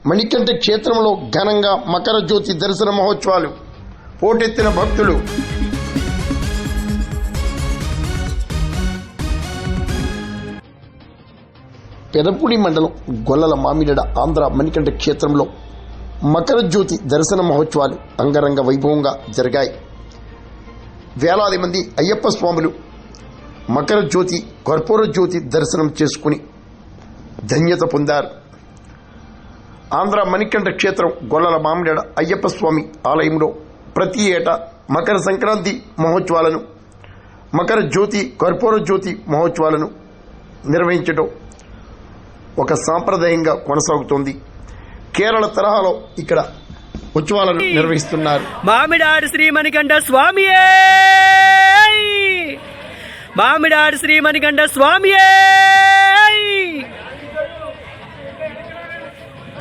మణికంఠ క్షేత్రంలో ఘనంగా మకర జ్యోతి దర్శన మహోత్సవాలు. పోటెత్తిన భక్తులు. పెదపూడి మండలం గొల్లల మామిడడ ఆంధ్ర మణికంఠ క్షేత్రంలో మకర జ్యోతి దర్శన మహోత్సవాలు అంగరంగ వైభవంగా జరిగాయి. వేలాది మంది అయ్యప్ప స్వాములు మకర జ్యోతి, కర్పూర జ్యోతి దర్శనం చేసుకుని ధన్యత పొందారు. ఆంధ్ర మణికంఠ క్షేత్రం గొల్లల మామిడడ అయ్యప్ప స్వామి ఆలయంలో ప్రతి ఏటా మకర సంక్రాంతి మహోత్సవాలను, మకర జ్యోతి, కర్పూర జ్యోతి మహోత్సవాలను నిర్వహించడం ఒక సాంప్రదాయంగా కొనసాగుతోంది. కేరళ తరహాలో ఇక్కడ ఉత్సవాలను నిర్వహిస్తున్నారు. మామిడాడు శ్రీ మణికంఠ స్వామియే, మామిడాడు శ్రీ మణికంఠ స్వామియే.